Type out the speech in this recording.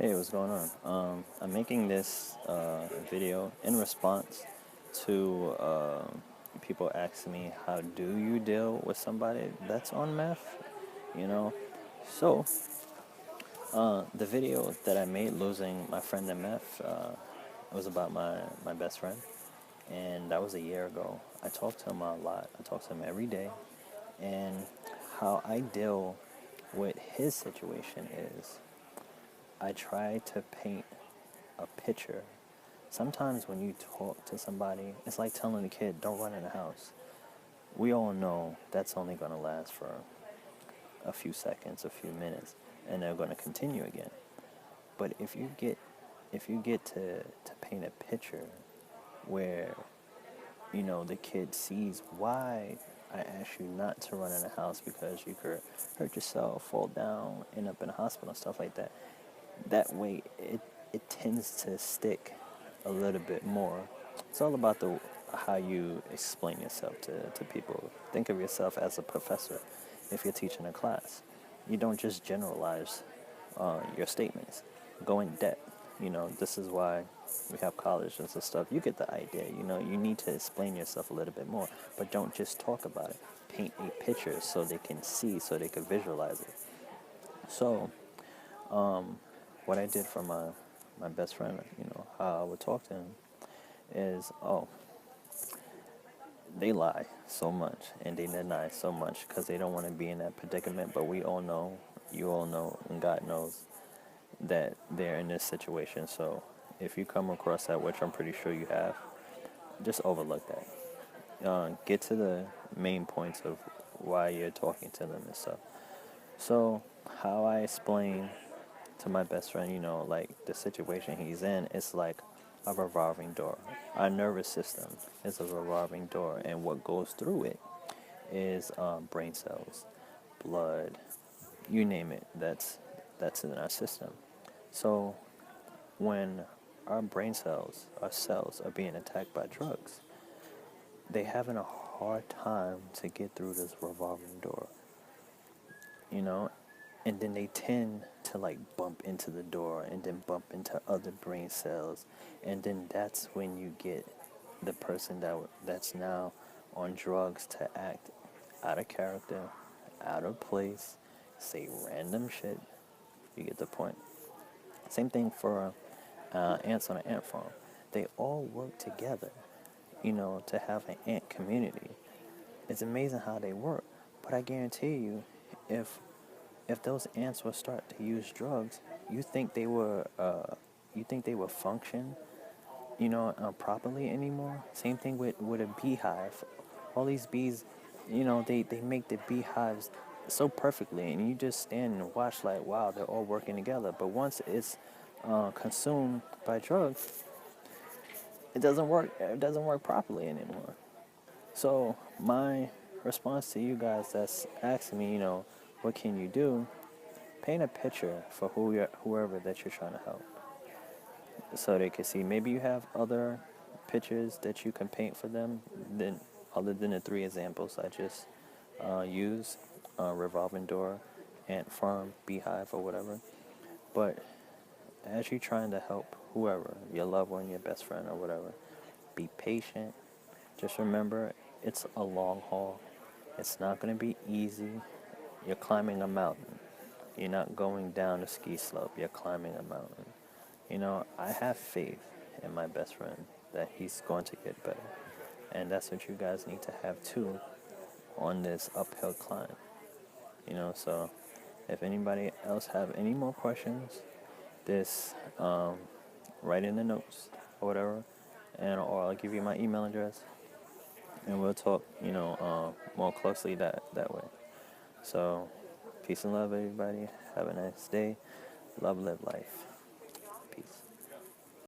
Hey, what's going on? I'm making this video in response to people asking me, how do you deal with somebody that's on meth? You know? So, the video that I made losing my friend in meth was about my best friend, and that was a year ago. I talked to him a lot, I talk to him every day, and how I deal with his situation is I try to paint a picture. Sometimes when you talk to somebody, it's like telling a kid, don't run in the house. We all know that's only going to last for a few seconds, a few minutes, and they're going to continue again. But if you get to paint a picture where, the kid sees why I asked you not to run in the house because you could hurt yourself, fall down, end up in a hospital, stuff like that. That way, it tends to stick a little bit more. It's all about the how you explain yourself to people. Think of yourself as a professor if you're teaching a class. You don't just generalize your statements. Go in depth. This is why we have colleges and stuff. You get the idea. You need to explain yourself a little bit more, but don't just talk about it. Paint a picture so they can see, so they can visualize it. So, what I did for my best friend, how I would talk to him is, they lie so much and they deny so much because they don't want to be in that predicament. But we all know, you all know, and God knows that they're in this situation. So if you come across that, which I'm pretty sure you have, just overlook that. Get to the main points of why you're talking to them and stuff. So how I explain to my best friend, like the situation he's in, it's like a revolving door. Our nervous system is a revolving door, and what goes through it is brain cells, blood, you name it. That's in our system. So when our brain cells, our cells, are being attacked by drugs, they having a hard time to get through this revolving door. You know, and then they tend to like bump into the door and then bump into other brain cells, and then that's when you get the person that's now on drugs to act out of character, out of place, say random shit. You get the point. Same thing for ants on an ant farm. They all work together, to have an ant community. It's amazing how they work, but I guarantee you, if if those ants would start to use drugs, you think they were function, properly anymore? Same thing with a beehive. All these bees, they make the beehives so perfectly, and you just stand and watch like, wow, they're all working together. But once it's consumed by drugs, it doesn't work. It doesn't work properly anymore. So my response to you guys that's asking me, what can you do? Paint a picture for whoever that you're trying to help, so they can see. Maybe you have other pictures that you can paint for them, then other than the three examples I just used: revolving door, ant farm, beehive, or whatever. But as you're trying to help whoever, your loved one, your best friend, or whatever, be patient. Just remember, it's a long haul. It's not going to be easy. You're climbing a mountain. You're not going down a ski slope. You're climbing a mountain. I have faith in my best friend that he's going to get better. And that's what you guys need to have too on this uphill climb. So if anybody else have any more questions, this write in the notes or whatever, or I'll give you my email address, and we'll talk, more closely that way. So peace and love, everybody. Have a nice day. Love, live life.